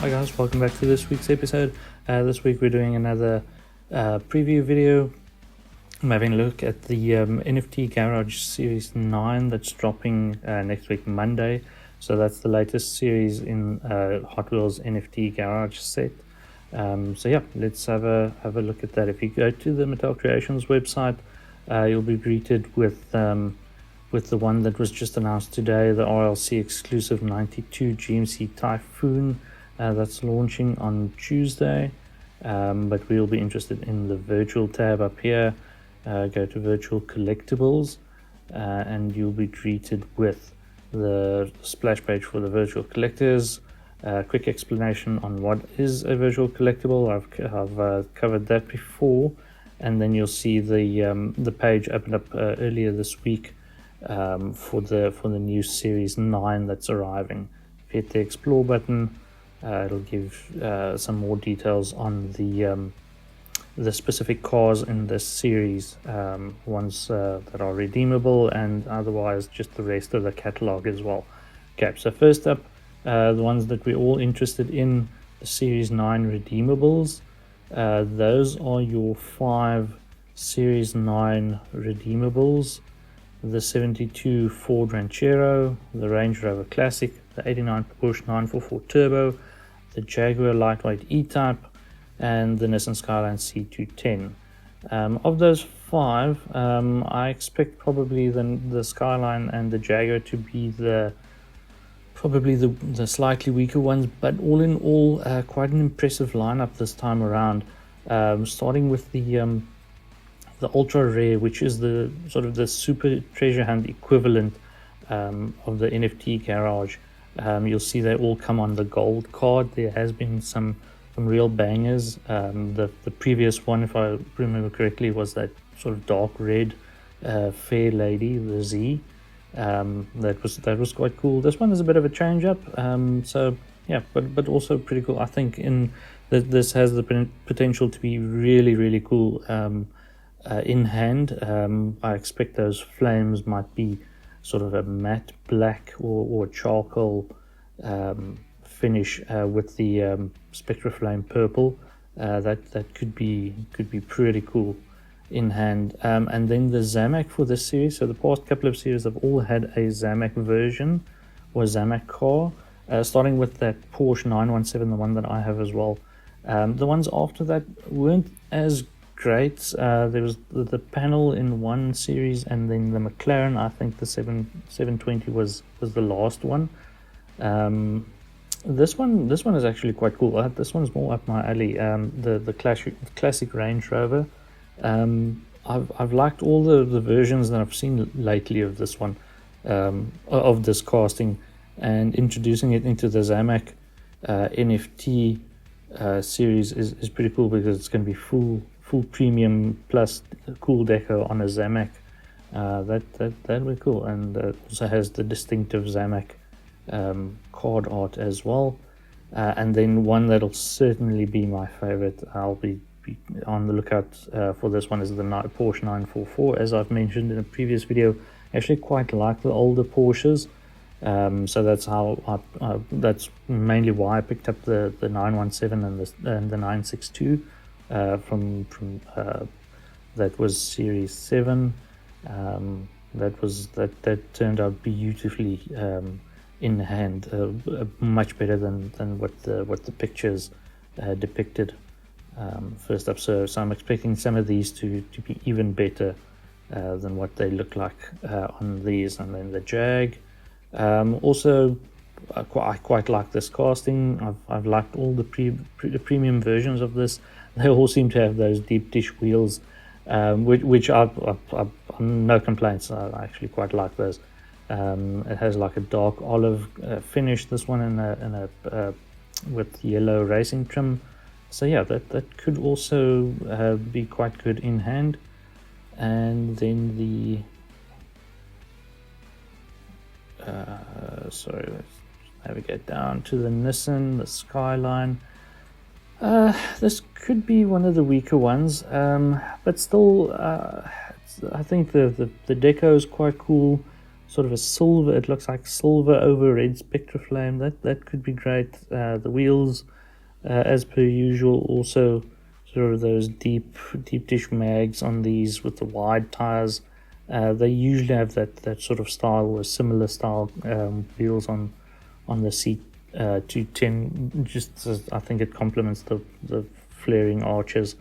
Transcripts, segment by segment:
Hi guys, welcome back to this week's episode. This week we're doing another preview video. I'm having a look at the NFT Garage Series 9 that's dropping next week Monday. So that's the latest series in Hot Wheels NFT Garage set. So yeah, let's have a look at that. If you go to the Mattel Creations website, you'll be greeted with the one that was just announced today, the RLC exclusive 92 GMC Typhoon. That's launching on Tuesday, but we'll be interested in the virtual tab up here. Go to virtual collectibles, and you'll be greeted with the splash page for the virtual collectors. Quick explanation on what is a virtual collectible. I've covered that before, and then you'll see the page opened up earlier this week for the new Series 9 that's arriving. If you hit the Explore button, it'll give some more details on the specific cars in this series, ones that are redeemable, and otherwise just the rest of the catalog as well. Okay, so first up, the ones that we're all interested in, the Series 9 redeemables. Those are your 5 Series 9 redeemables: the 72 Ford Ranchero, the Range Rover Classic, the 89 Porsche 944 Turbo, the Jaguar Lightweight E-Type, and the Nissan Skyline C210. Of those 5, I expect probably the Skyline and the Jaguar to be probably the slightly weaker ones, but all in all, quite an impressive lineup this time around. Starting with the Ultra Rare, which is the sort of the super treasure hunt equivalent of the NFT Garage. You'll see they all come on the gold card. There has been some real bangers. The previous one, if I remember correctly, was that sort of dark red fair lady, the Z. That was quite cool. This one is a bit of a change up. So yeah, but also pretty cool. I think this has the potential to be really cool in hand. I expect those flames might be sort of a matte black or charcoal finish with the Spectra Flame purple. That could be pretty cool in hand. And then the Zamac for this series. So the past couple of series have all had a Zamac version or Zamac car. Starting with that Porsche 917, the one that I have as well. The ones after that weren't as great. There was the panel in one series, and then the McLaren, I think the 720 was the last one. This one is actually quite cool. This one's more up my alley. The classic Range Rover. I've liked all the versions that I've seen lately of this one, of this casting, and introducing it into the Zamac NFT series is pretty cool, because it's going to be full premium plus cool deco on a Zamac. That'll be cool, and also has the distinctive Zamac card art as well. And then one that'll certainly be my favorite, I'll be on the lookout for this one, is the Porsche 944. As I've mentioned in a previous video, I actually quite like the older Porsches. So that's that's mainly why I picked up the 917 and the 962 from that was Series 7. That turned out beautifully in hand, much better than what the pictures depicted first up. So I'm expecting some of these to be even better than what they look like on these. And then the Jag. Also, I quite like this casting. I've liked all the premium versions of this. They all seem to have those deep dish wheels, which I've no complaints. I actually quite like those. It has like a dark olive finish. This one in a with yellow racing trim. So yeah, that could also be quite good in hand. And then the sorry, let's navigate down to the Nissan, the Skyline. This could be one of the weaker ones, but still, I think the deco is quite cool. sort of a silver. It looks like silver over red Spectraflame. That could be great. The wheels, as per usual, also sort of those deep dish mags on these with the wide tires. They usually have that sort of style or similar style wheels on the C210. Just as I think it complements the flaring arches.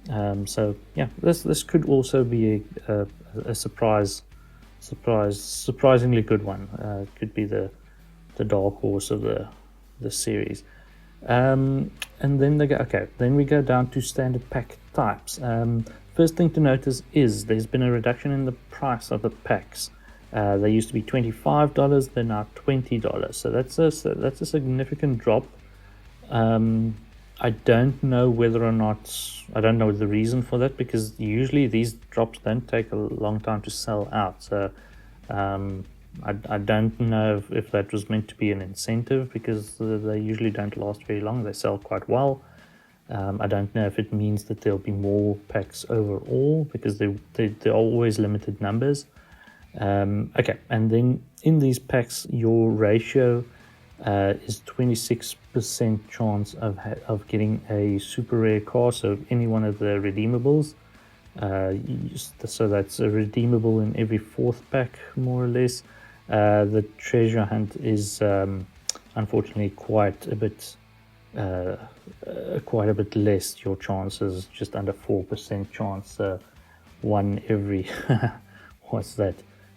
So yeah, this could also be a surprisingly good one. Could be the dark horse of the series. And then then we go down to standard pack types. First thing to notice is there's been a reduction in the price of the packs. They used to be $25, they're now $20. So that's a significant drop. I don't know whether or not, I don't know the reason for that, because usually these drops don't take a long time to sell out. So I don't know if that was meant to be an incentive, because they usually don't last very long. They sell quite well. I don't know if it means that there'll be more packs overall, because they're always limited numbers. Okay, and then in these packs, your ratio is 26% chance of getting a super rare car, so any one of the redeemables. So that's a redeemable in every fourth pack, more or less. The treasure hunt is unfortunately quite a bit less. Your chances just under 4% chance. One every what's that?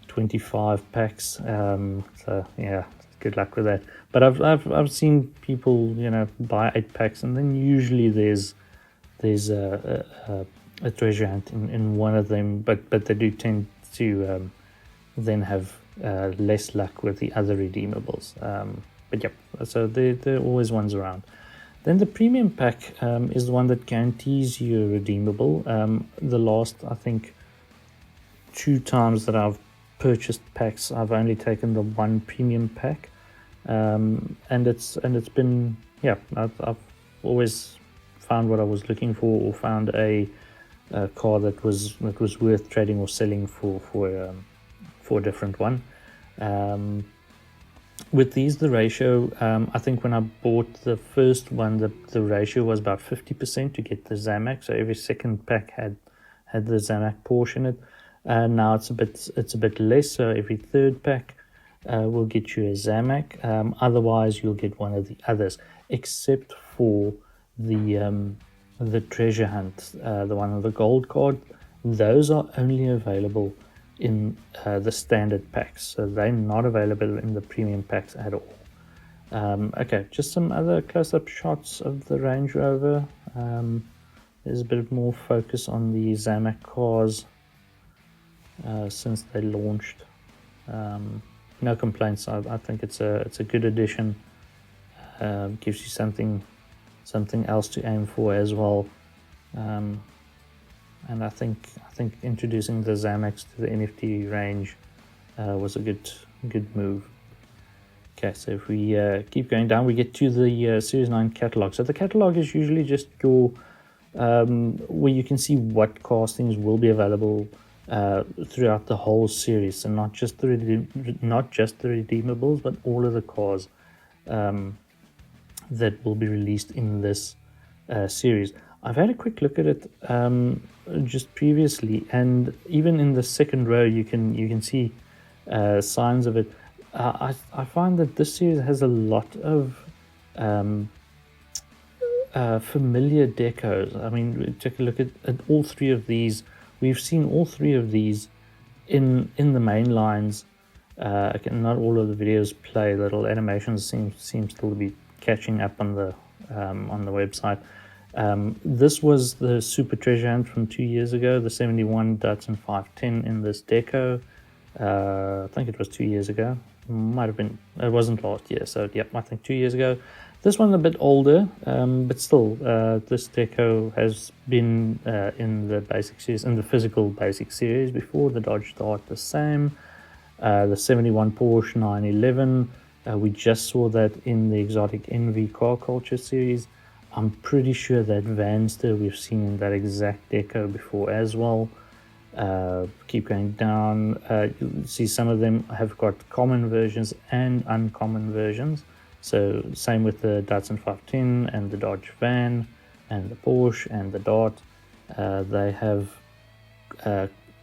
25 packs. So yeah, good luck with that. But I've seen people, buy 8 packs, and then usually there's a treasure hunt in one of them, but they do tend to then have less luck with the other redeemables. But yep, so there are always ones around. Then the premium pack is the one that guarantees you a redeemable. The last, I think, 2 times that I've purchased packs, I've only taken the one premium pack, and it's been, yeah, I've always found what I was looking for, or found a car that was worth trading or selling for a different one. With these, the ratio, I think when I bought the first one, the ratio was about 50% to get the Zamac. So every second pack had the Zamac Porsche in it. Now it's a bit less. So every third pack will get you a Zamac. Otherwise, you'll get one of the others, except for the treasure hunt, the one with the gold card. Those are only available in the standard packs, so they're not available in the premium packs at all. Okay, just some other close-up shots of the Range Rover. There's a bit more focus on the Zamac cars since they launched. No complaints. I think it's a good addition. Gives you something else to aim for as well. And I think introducing the Zamacs to the NFT range was a good move. Okay, so if we keep going down, we get to the Series 9 catalog. So the catalog is usually just your where you can see what castings will be available throughout the whole series, so not just the redeemables, but all of the cars that will be released in this series. I've had a quick look at it just previously, and even in the second row you can see signs of it. I find that this series has a lot of familiar decos. I mean, take a look at all 3 of these. We've seen all 3 of these in the main lines. Not all of the videos play. Little animations seem still to be catching up on the website. This was the Super Treasure Hunt from 2 years ago, the 71 Datsun 510 in this deco. I think it was 2 years ago. Might have been, it wasn't last year, so yep, I think 2 years ago. This one's a bit older, but still, this deco has been in the basic series, in the physical basic series before. The Dodge Dart the same. The 71 Porsche 911, we just saw that in the Exotic Envy Car Culture series. I'm pretty sure that Vanster we've seen in that exact deco before as well. Keep going down, you'll see some of them have got common versions and uncommon versions. So same with the Datsun 510 and the Dodge Van and the Porsche and the Dart. They have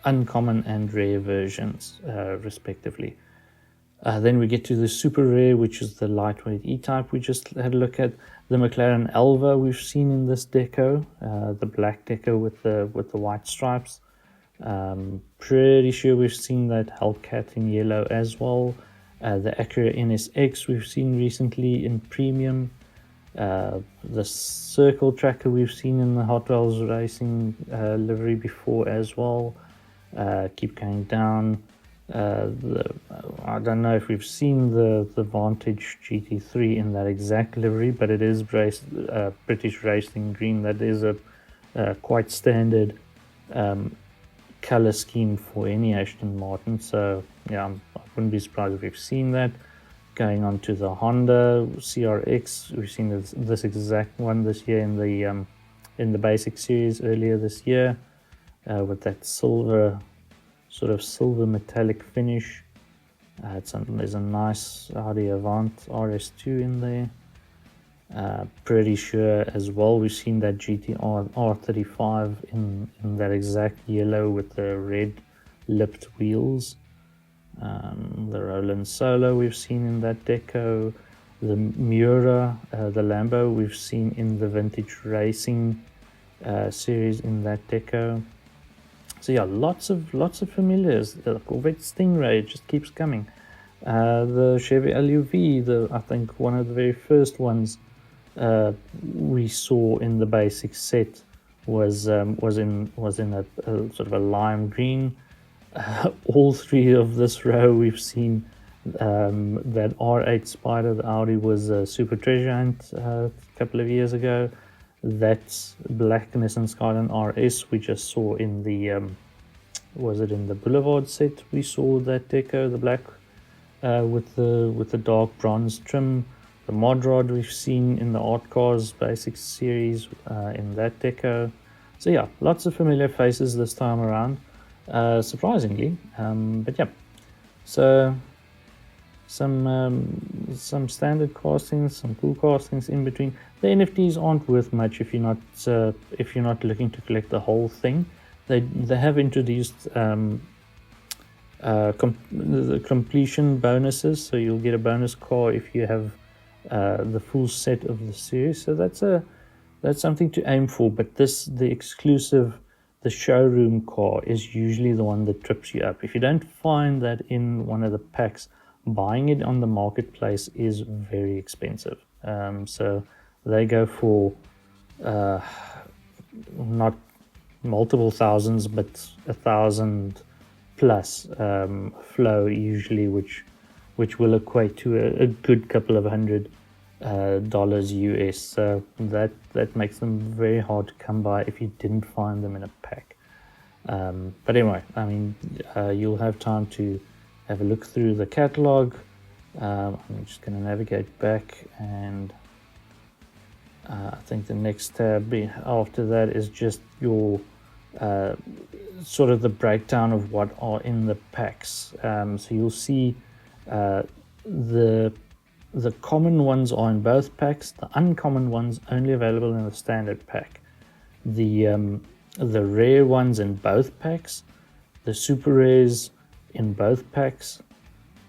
uncommon and rare versions, respectively. Then we get to the super rare, which is the lightweight E-Type. We just had a look at the McLaren Elva we've seen in this deco, the black deco with the white stripes. Pretty sure we've seen that Hellcat in yellow as well. The Acura NSX we've seen recently in premium. The Circle Tracker we've seen in the Hot Wheels Racing livery before as well. Keep going down. I don't know if we've seen the Vantage GT3 in that exact livery, but it is British Racing green. That is a quite standard color scheme for any Aston Martin. So yeah, I wouldn't be surprised if we've seen that. Going on to the Honda CRX, we've seen this exact one this year in the basic series earlier this year, with that silver metallic finish. There's a nice Audi Avant RS2 in there. Pretty sure as well we've seen that GTR R35 in that exact yellow with the red lipped wheels. The Roland Solo we've seen in that deco. The Miura, the Lambo, we've seen in the Vintage Racing series in that deco. So yeah, lots of familiars. The Corvette Stingray just keeps coming. The Chevy LUV, I think one of the very first ones we saw in the basic set was in a sort of a lime green. All three of this row we've seen. That R8 Spider, the Audi, was a super treasure hunt a couple of years ago. That black Nissan Skyline RS we just saw in the was it in the Boulevard set? We saw that deco, the black with the dark bronze trim. The Mod Rod we've seen in the Art Cars Basics series in that deco. So yeah, lots of familiar faces this time around, surprisingly. But yeah, so some standard castings, some cool castings in between. The NFTs aren't worth much if you're not looking to collect the whole thing. They have introduced the completion bonuses, so you'll get a bonus car if you have the full set of the series. So that's something to aim for. But the showroom car is usually the one that trips you up. If you don't find that in one of the packs, buying it on the marketplace is very expensive. So they go for not multiple thousands, but 1,000 plus flow usually, which will equate to a good couple of $100 US. So that makes them very hard to come by if you didn't find them in a pack. But anyway, I mean, you'll have time to have a look through the catalog. I'm just going to navigate back, and I think the next tab after that is just your sort of the breakdown of what are in the packs. So you'll see the common ones are in both packs. The uncommon ones only available in the standard pack. The rare ones in both packs. The super rares in both packs.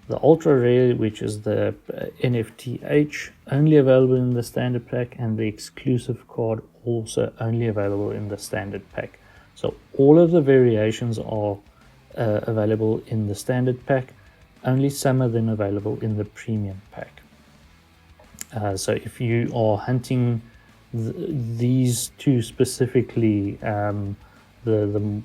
The ultra rare, which is the NFTH, only available in the standard pack, and the exclusive card also only available in the standard pack. So all of the variations are available in the standard pack, only some of them available in the premium pack. So if you are hunting these two specifically, the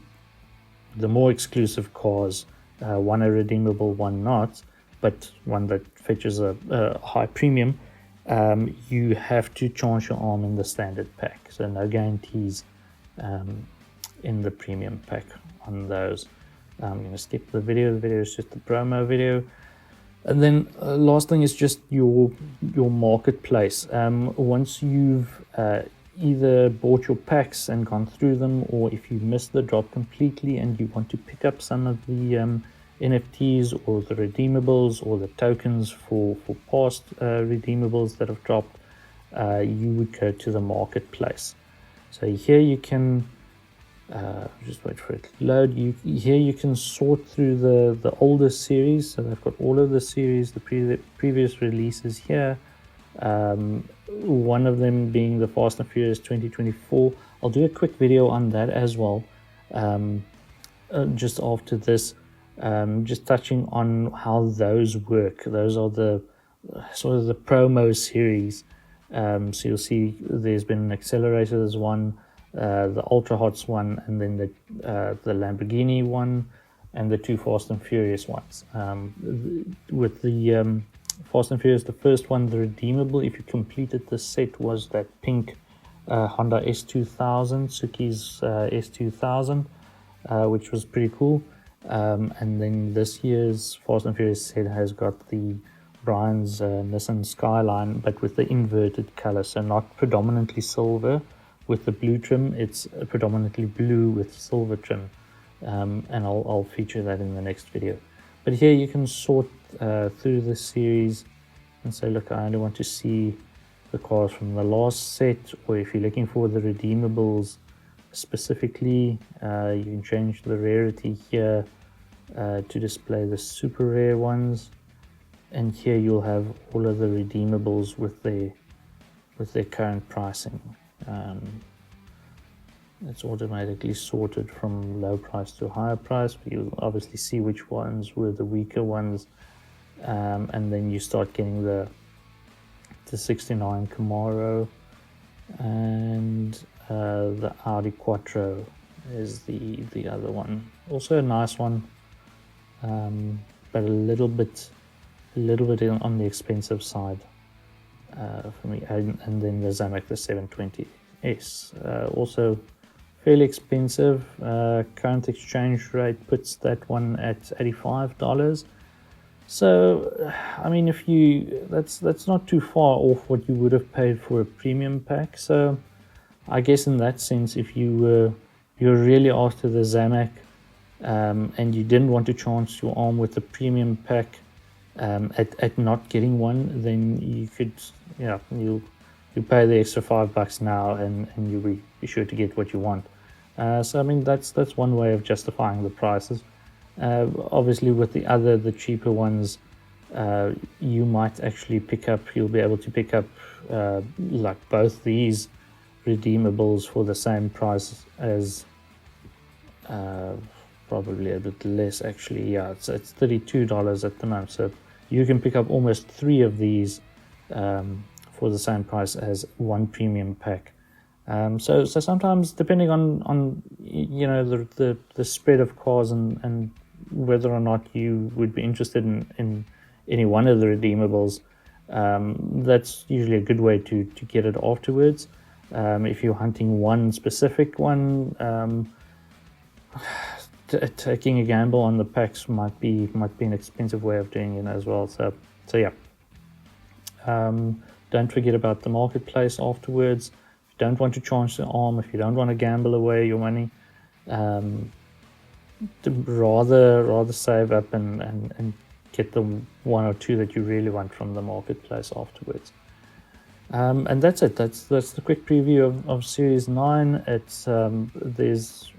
more exclusive cars, one a redeemable, one not, but one that features a high premium, you have to charge your arm in the standard pack. So no guarantees in the premium pack on those. I'm going to skip the video. The video is just a promo video. And then last thing is just your marketplace. Once you've either bought your packs and gone through them, or if you missed the drop completely and you want to pick up some of the NFTs or the redeemables or the tokens for past redeemables that have dropped, you would go to the marketplace. So here you can just wait for it to load. Here you can sort through the older series. So they've got all of the series, the previous releases here. One of them being the Fast and Furious 2024. I'll do a quick video on that as well, just after this, just touching on how those work. Those are the sort of the promo series. So you'll see there's been an accelerator, there's one, the Ultra Hots one, and then the Lamborghini one, and the 2 Fast and Furious ones. With the Fast and Furious, the first one, the redeemable, if you completed the set, was that pink Honda S2000, Suki's S2000, which was pretty cool. And then this year's Fast and Furious set has got the Brian's Nissan Skyline, but with the inverted color, so not predominantly silver with the blue trim, it's predominantly blue with silver trim, and I'll feature that in the next video. But here you can sort through the series and say, look, I only want to see the cars from the last set, or if you're looking for the redeemables specifically, you can change the rarity here to display the super rare ones, and here you'll have all of the redeemables with their current pricing. It's automatically sorted from low price to higher price, but you'll obviously see which ones were the weaker ones, and then you start getting the 69 Camaro, and the Audi Quattro is the other one, also a nice one, but a little bit on the expensive side for me. And then the Zamek, the 720S, also fairly expensive. Current exchange rate puts that one at $85. So I mean, if that's not too far off what you would have paid for a premium pack. So I guess in that sense, if you're really after the Zamek, and you didn't want to chance your arm with the premium pack at not getting one, then you could, you pay the extra $5 now, and you'll be sure to get what you want. So I mean, that's one way of justifying the prices. Obviously with the cheaper ones, you might actually you'll be able to pick up like both these redeemables for the same price as probably a bit less actually. Yeah, it's $32 at the moment, so you can pick up almost 3 of these for the same price as one premium pack. So sometimes, depending on the spread of cars and whether or not you would be interested in any one of the redeemables, that's usually a good way to get it afterwards. If you're hunting one specific one, taking a gamble on the packs might be an expensive way of doing it as well. So yeah. Don't forget about the marketplace afterwards. If you don't want to charge the arm, if you don't want to gamble away your money, rather save up and get the 1 or 2 that you really want from the marketplace afterwards. And that's it. That's the quick preview of Series 9. It's there's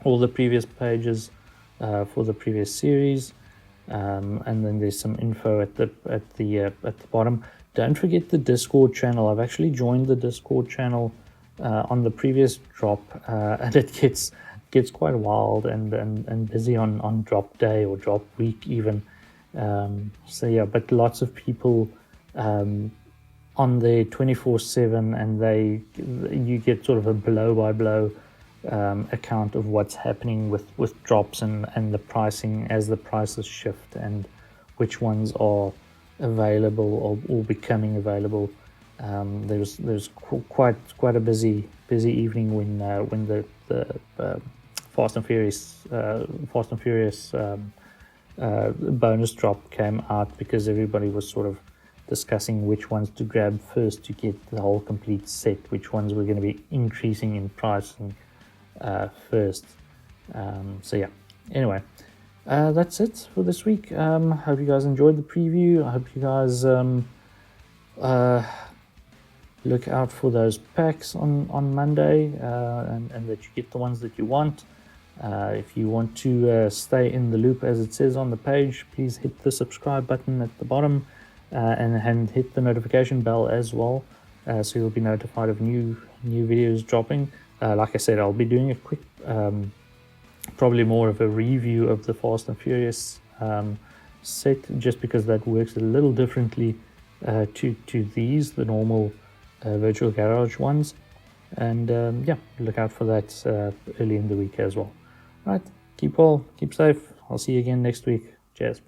all the previous pages for the previous series, and then there's some info at the bottom. Don't forget the Discord channel. I've actually joined the Discord channel on the previous drop, and it gets quite wild and busy on drop day or drop week even. So yeah, but lots of people on there 24/7, and you get sort of a blow by blow account of what's happening with drops and the pricing as the prices shift, and which ones are available or becoming available. There's quite a busy evening when the Fast and Furious bonus drop came out, because everybody was sort of discussing which ones to grab first to get the whole complete set, which ones we're going to be increasing in pricing first. So yeah, anyway, that's it for this week. Hope you guys enjoyed the preview. I hope you guys look out for those packs on Monday, and that you get the ones that you want. If you want to stay in the loop, as it says on the page, please hit the subscribe button at the bottom, and hit the notification bell as well, so you'll be notified of new videos dropping. Like I said, I'll be doing a quick, probably more of a review of the Fast and Furious set, just because that works a little differently to these, the normal virtual garage ones. And yeah, look out for that early in the week as well. Right, keep well, keep safe. I'll see you again next week. Cheers.